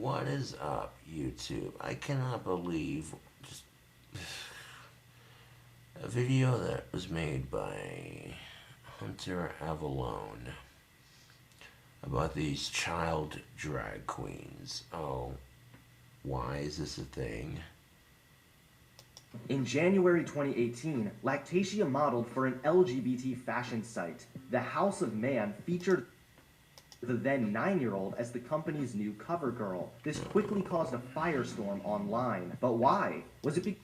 What is up, YouTube? I cannot believe just a video that was made by Hunter Avalone about these child drag queens. Oh, why is this a thing? In January 2018, Lactatia modeled for an LGBT fashion site. The House of Man featured the then 9-year-old as the company's new cover girl. This quickly caused a firestorm online. But why? Was it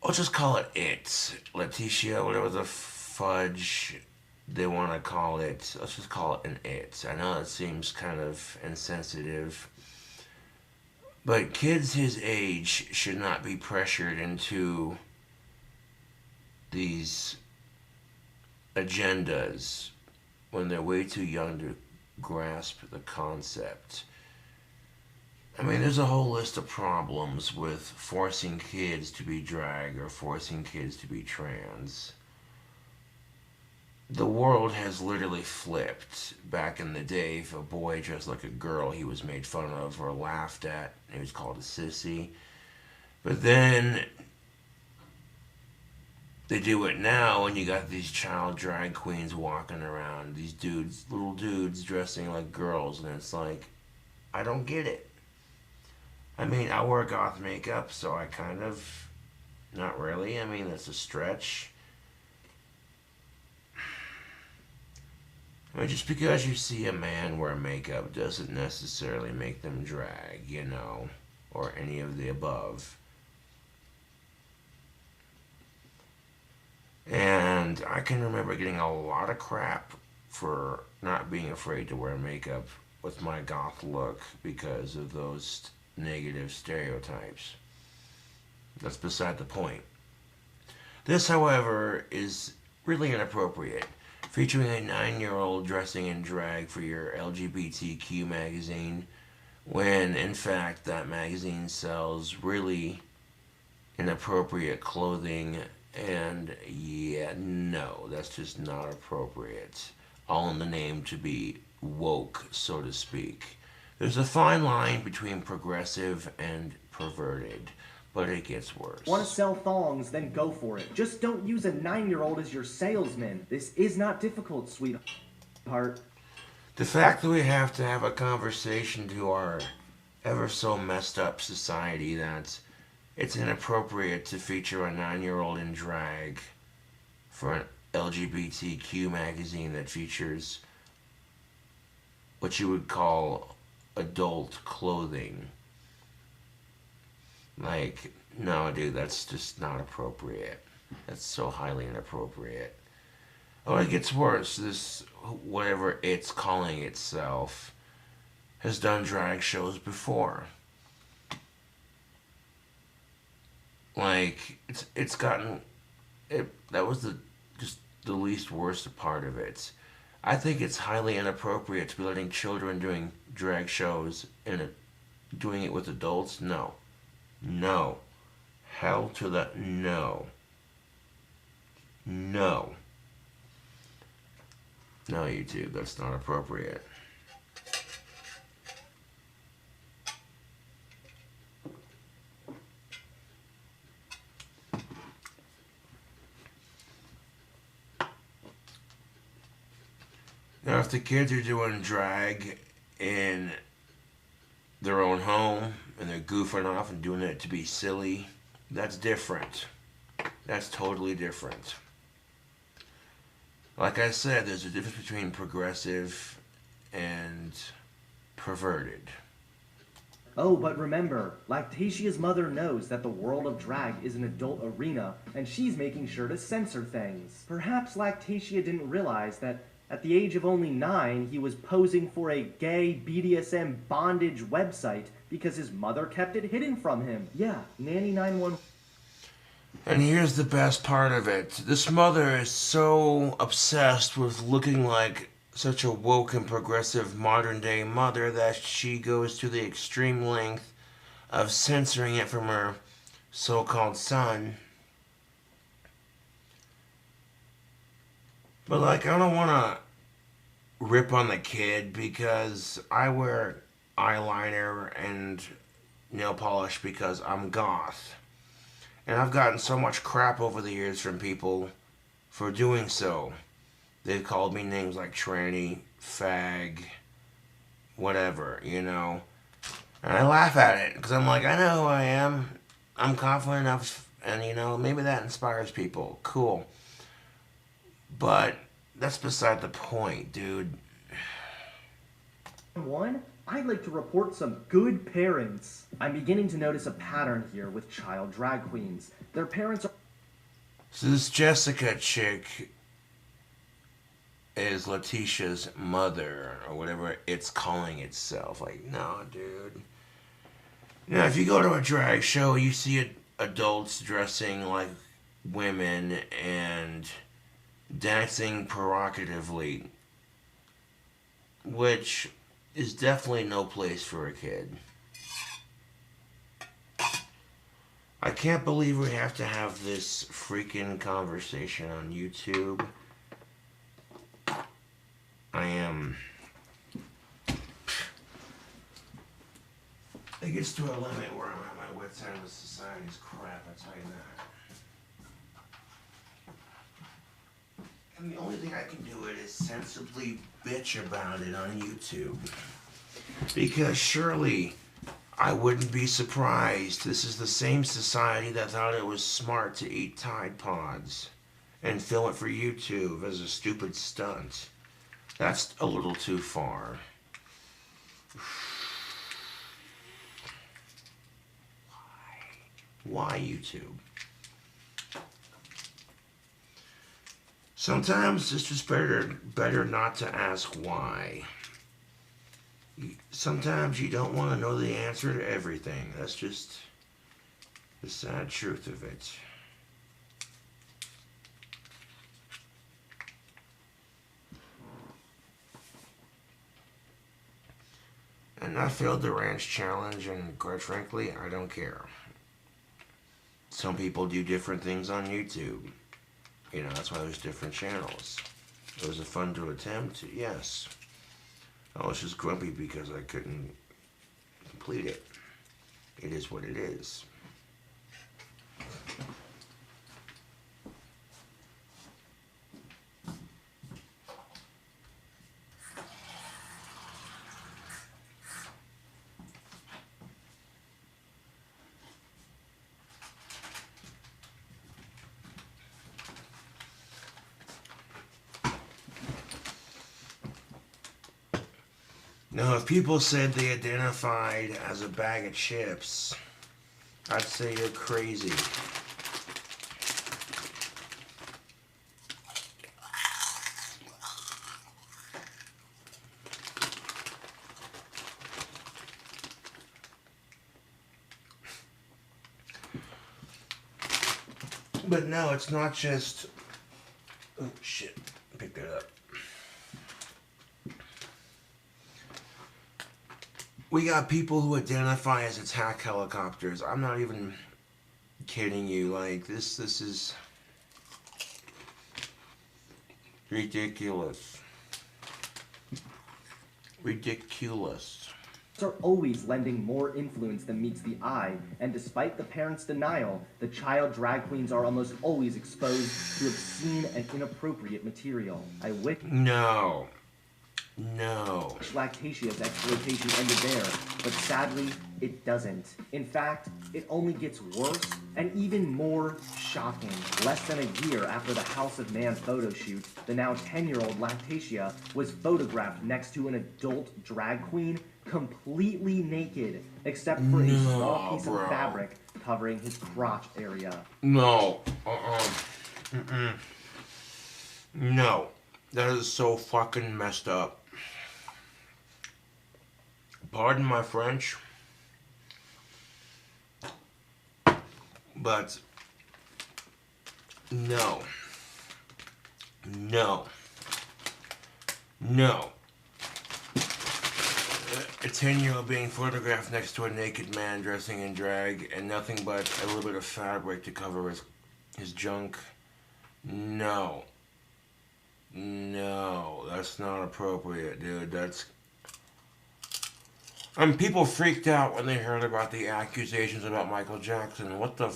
I'll just call it it. Letitia, whatever the fudge they want to call it. Let's just call it an it. I know it seems kind of insensitive, but kids his age should not be pressured into these agendas when they're way too young to grasp the concept. I mean, there's a whole list of problems with forcing kids to be drag or forcing kids to be trans. The world has literally flipped. Back in the day, if a boy dressed like a girl, he was made fun of or laughed at. He was called a sissy. But then they do it now, and you got these child drag queens walking around. These dudes, little dudes dressing like girls, and it's like, I don't get it. I mean, I wear goth makeup, so I kind of, not really. I mean, that's a stretch. I mean, just because you see a man wear makeup doesn't necessarily make them drag, or any of the above. And I can remember getting a lot of crap for not being afraid to wear makeup with my goth look because of those negative stereotypes. That's beside the point. This, however, is really inappropriate. Featuring a 9-year-old dressing in drag for your LGBTQ magazine, when in fact that magazine sells really inappropriate clothing. And yeah, no, that's just not appropriate. All in the name to be woke, so to speak. There's a fine line between progressive and perverted, but it gets worse. Want to sell thongs? Then go for it. Just don't use a 9-year-old as your salesman. This is not difficult, sweetheart. The fact that we have to have a conversation to our ever so messed up society that it's inappropriate to feature a 9-year-old in drag for an LGBTQ magazine that features what you would call adult clothing. Like, no, dude, that's just not appropriate. That's so highly inappropriate. Oh, it gets worse. This, whatever it's calling itself, has done drag shows before. Like, it's gotten, that was just the least worst part of it. I think it's highly inappropriate to be letting children doing drag shows and doing it with adults. No. No. Hell to the no. No. No, YouTube, that's not appropriate. Now, if the kids are doing drag in their own home and they're goofing off and doing it to be silly, that's different. That's totally different. Like I said, there's a difference between progressive and perverted. Oh, but remember, Lactatia's mother knows that the world of drag is an adult arena, and she's making sure to censor things. Perhaps Lactatia didn't realize that at the age of only 9, he was posing for a gay BDSM bondage website because his mother kept it hidden from him. Yeah, Nanny 911. And here's the best part of it. This mother is so obsessed with looking like such a woke and progressive modern day mother that she goes to the extreme length of censoring it from her so-called son. But like, I don't want to rip on the kid because I wear eyeliner and nail polish because I'm goth. And I've gotten so much crap over the years from people for doing so. They've called me names like tranny, fag, whatever, you know. And I laugh at it because I'm like, I know who I am. I'm confident enough, and you know, maybe that inspires people. Cool. But that's beside the point, dude. One, I'd like to report some good parents. I'm beginning to notice a pattern here with child drag queens. Their parents are... So this Jessica chick is Letitia's mother, or whatever it's calling itself. Like, no, dude. You know, if you go to a drag show, you see adults dressing like women and dancing provocatively, which is definitely no place for a kid. I can't believe we have to have this freaking conversation on YouTube. I am... It gets to a limit where I'm at my wit's end with society's crap, I tell you that. And the only thing I can do it is sensibly bitch about it on YouTube. Because surely I wouldn't be surprised. This is the same society that thought it was smart to eat Tide Pods and film it for YouTube as a stupid stunt. That's a little too far. Why YouTube? Sometimes it's just better not to ask why. Sometimes you don't want to know the answer to everything. That's just the sad truth of it. And I failed the ranch challenge, and quite frankly, I don't care. Some people do different things on YouTube. You know, that's why there's different channels. Was it fun to attempt? Yes. I was just grumpy because I couldn't complete it. It is what it is. Now, if people said they identified as a bag of chips, I'd say you're crazy. But no, it's not just... Oh, shit. Pick that up. We got people who identify as attack helicopters. I'm not even kidding you. Like, this is ridiculous. Ridiculous. Are always lending more influence than meets the eye, and despite the parents' denial, the child drag queens are almost always exposed to obscene and inappropriate material. I wish... No. No. Lactatia's exploitation ended there, but sadly, it doesn't. In fact, it only gets worse and even more shocking. Less than a year after the House of Man photo shoot, the now 10-year-old Lactatia was photographed next to an adult drag queen completely naked, except for a small piece of fabric covering his crotch area. No. No. That is so fucking messed up. Pardon my French, but no, a 10-year-old being photographed next to a naked man dressing in drag and nothing but a little bit of fabric to cover his junk. No, that's not appropriate, dude. That's... People freaked out when they heard about the accusations about Michael Jackson. What the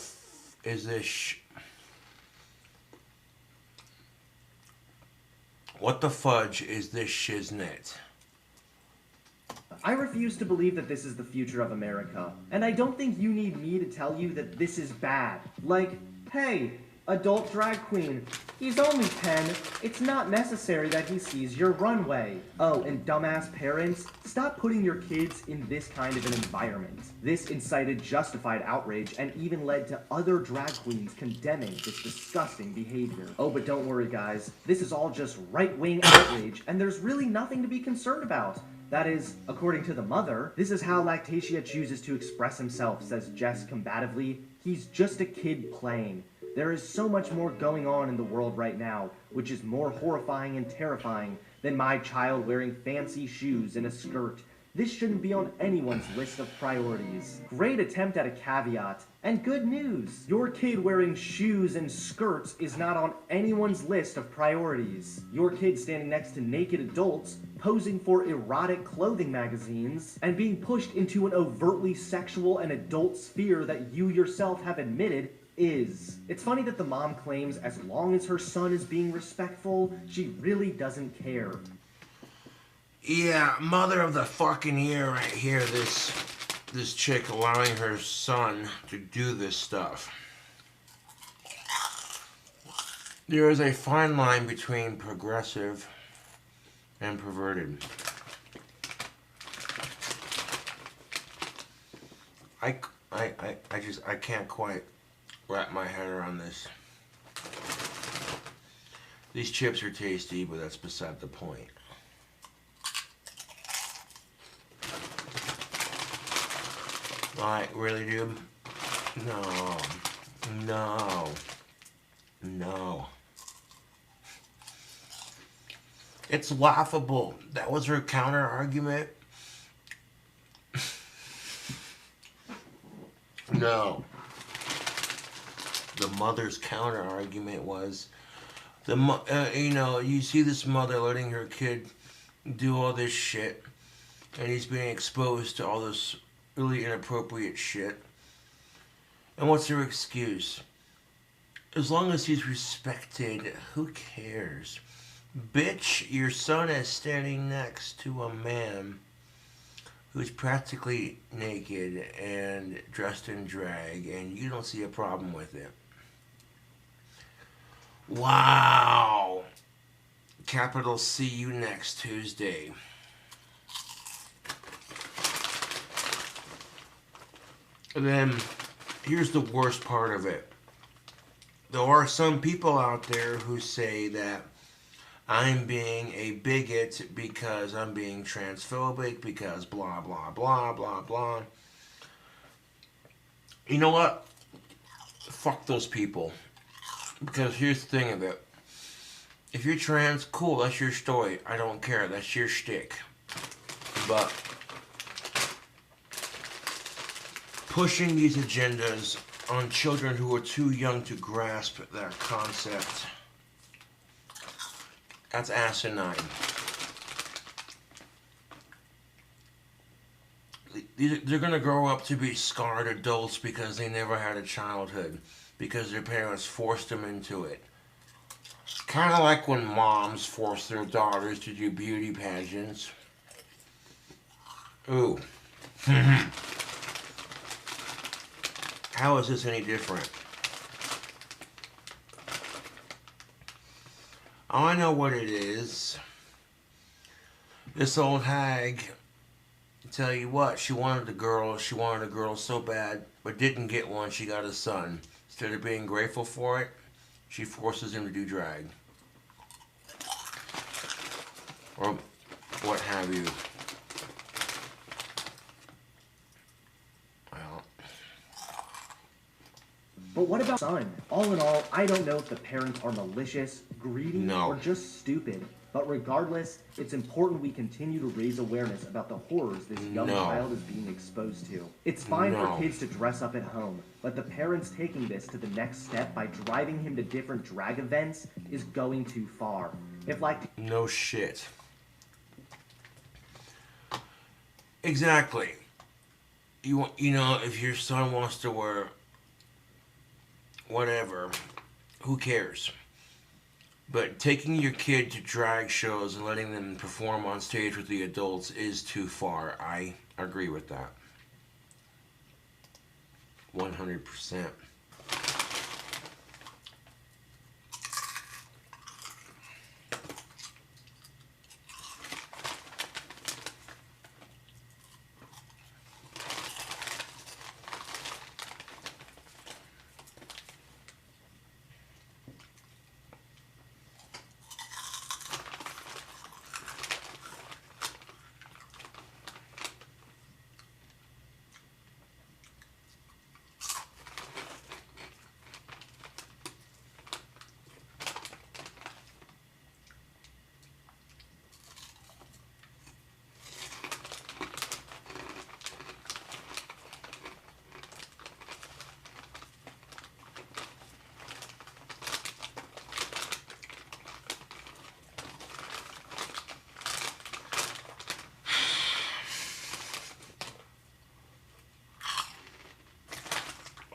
is this? What the fudge is this shiznit? I refuse to believe that this is the future of America, and I don't think you need me to tell you that this is bad. Like, hey, adult drag queen, he's only 10. It's not necessary that he sees your runway. Oh, and dumbass parents, stop putting your kids in this kind of an environment. This incited justified outrage and even led to other drag queens condemning this disgusting behavior. Oh, but don't worry guys, this is all just right-wing outrage, and there's really nothing to be concerned about. That is, according to the mother. This is how Lactatia chooses to express himself, says Jess combatively. He's just a kid playing. There is so much more going on in the world right now, which is more horrifying and terrifying than my child wearing fancy shoes and a skirt. This shouldn't be on anyone's list of priorities. Great attempt at a caveat, and good news. Your kid wearing shoes and skirts is not on anyone's list of priorities. Your kid standing next to naked adults, posing for erotic clothing magazines, and being pushed into an overtly sexual and adult sphere that you yourself have admitted is. It's funny that the mom claims as long as her son is being respectful, she really doesn't care. Yeah, mother of the fucking year right here, this chick allowing her son to do this stuff. There is a fine line between progressive and perverted. I can't quite wrap my head around this. These chips are tasty, but that's beside the point. Like, really, dude? No. No. No. It's laughable. That was her counter argument. No. The mother's counter argument was, you see this mother letting her kid do all this shit, and he's being exposed to all this really inappropriate shit. And what's her excuse? As long as he's respected, who cares? Bitch, your son is standing next to a man who's practically naked and dressed in drag, and you don't see a problem with it. Wow. Capital see you next Tuesday. And then, here's the worst part of it. There are some people out there who say that I'm being a bigot because I'm being transphobic, because blah, blah, blah, blah, blah. You know what? Fuck those people. Because here's the thing of it. If you're trans, cool, that's your story. I don't care. That's your shtick. But pushing these agendas on children who are too young to grasp that concept, that's asinine. They're going to grow up to be scarred adults because they never had a childhood, because their parents forced them into it. Kind of like when moms force their daughters to do beauty pageants. Ooh. How is this any different? Oh, I know what it is. This old hag, tell you what, she wanted a girl so bad, but didn't get one, she got a son. Instead of being grateful for it, she forces him to do drag. Or what have you. But what about son? All in all, I don't know if the parents are malicious, greedy, or just stupid. But regardless, it's important we continue to raise awareness about the horrors this young child is being exposed to. It's fine for kids to dress up at home, but the parents taking this to the next step by driving him to different drag events is going too far. No shit. Exactly. You know, if your son wants to wear whatever, who cares? But taking your kid to drag shows and letting them perform on stage with the adults is too far. I agree with that. 100%.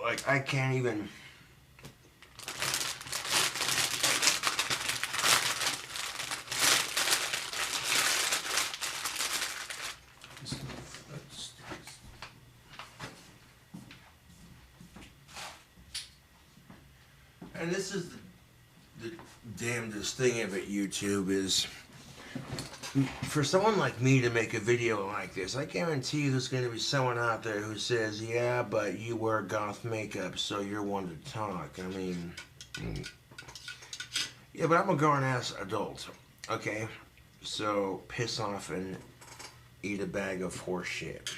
Like, I can't even. And this is the damnedest thing of it, YouTube, is for someone like me to make a video like this, I guarantee you there's going to be someone out there who says, yeah, but you wear goth makeup, so you're one to talk. I mean, yeah, but I'm a grown-ass adult, okay? So piss off and eat a bag of horse shit.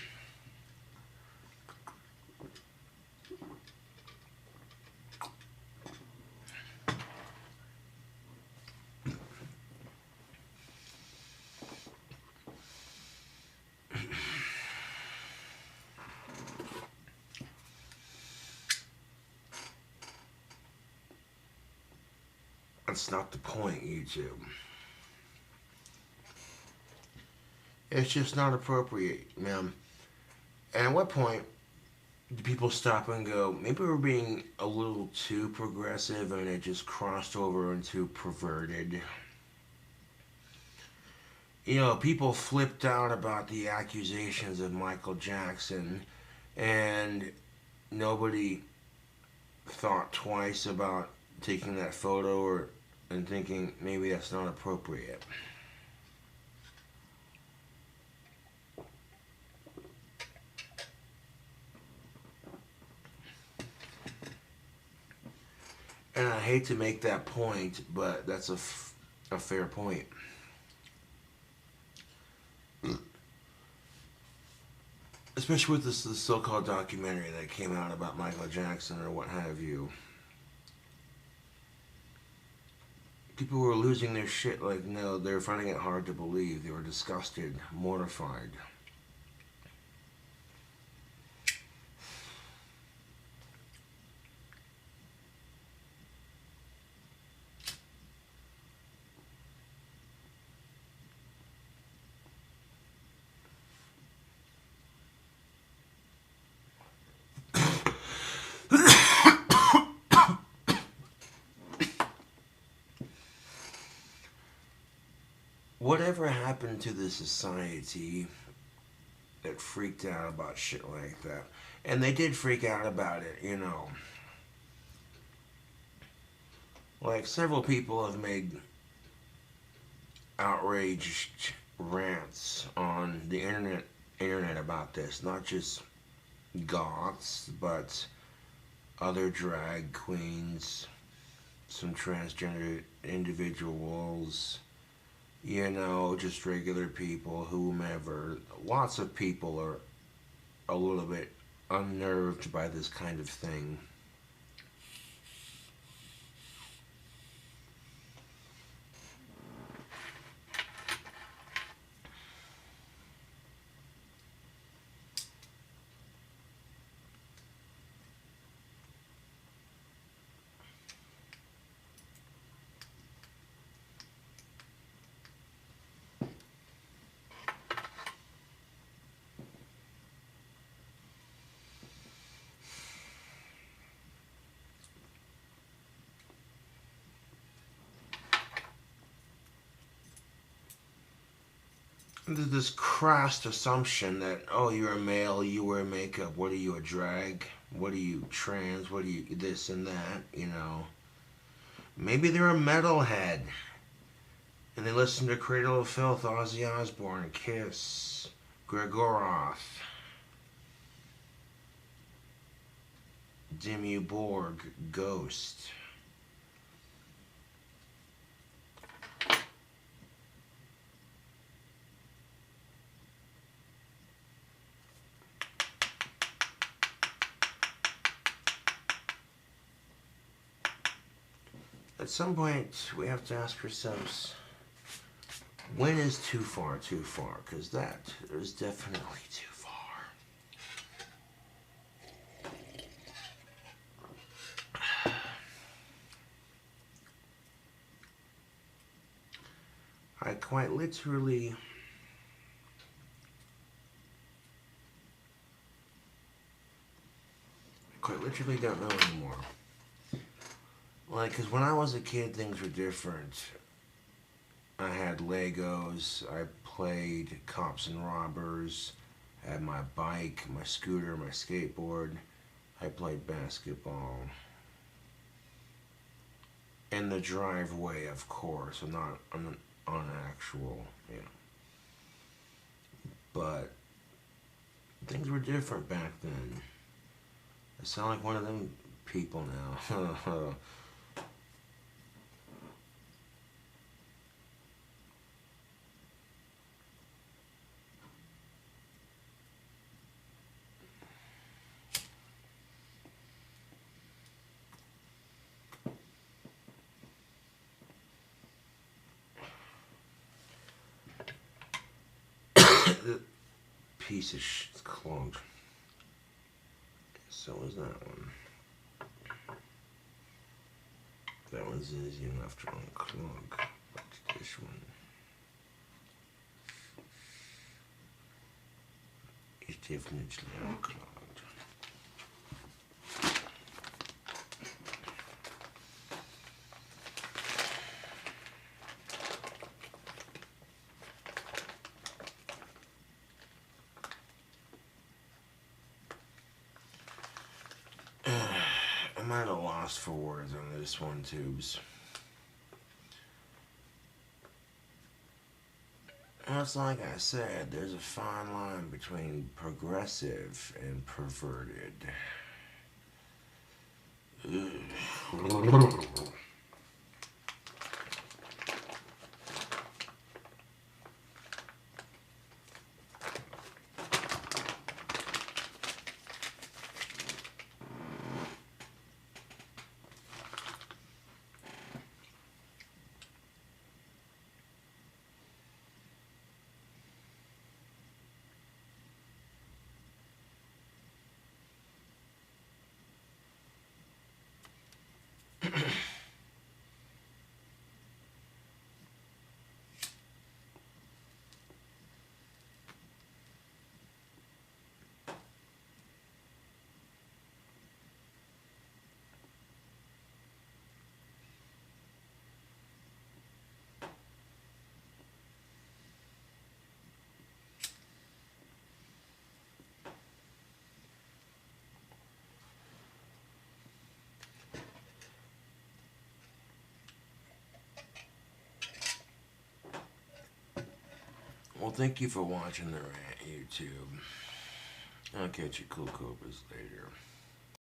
That's not the point, YouTube. It's just not appropriate, man. And at what point do people stop and go, maybe we're being a little too progressive and it just crossed over into perverted? You know, people flipped out about the accusations of Michael Jackson, and nobody thought twice about taking that photo or and thinking maybe that's not appropriate. And I hate to make that point, but that's a fair point. Especially with this so-called documentary that came out about Michael Jackson or what have you. People were losing their shit like, no, they were finding it hard to believe. They were disgusted, mortified. Whatever happened to the society that freaked out about shit like that? And they did freak out about it, you know. Like, several people have made outraged rants on the internet about this. Not just goths, but other drag queens, some transgender individuals, you know, just regular people, whomever. Lots of people are a little bit unnerved by this kind of thing. There's this crass assumption that, oh, you're a male, you wear makeup, what are you, a drag? What are you, trans? What are you, this and that, you know? Maybe they're a metalhead and they listen to Cradle of Filth, Ozzy Osbourne, Kiss, Gregoroth, Dimmu Borg, Ghost. At some point, we have to ask ourselves, when is too far too far? Because that is definitely too far. I quite literally don't know anymore. Like, because when I was a kid, things were different. I had Legos, I played cops and robbers, I had my bike, my scooter, my skateboard, I played basketball. In the driveway, of course, and not on an actual, you know. But things were different back then. I sound like one of them people now. The piece of shit's clogged. So is that one. That one's easy enough to unclog. But this one is definitely unclogged. I'm at a loss for words on this one, Tubes. It's like I said, there's a fine line between progressive and perverted. Well, thank you for watching the rant, YouTube. I'll catch you cool cobras later.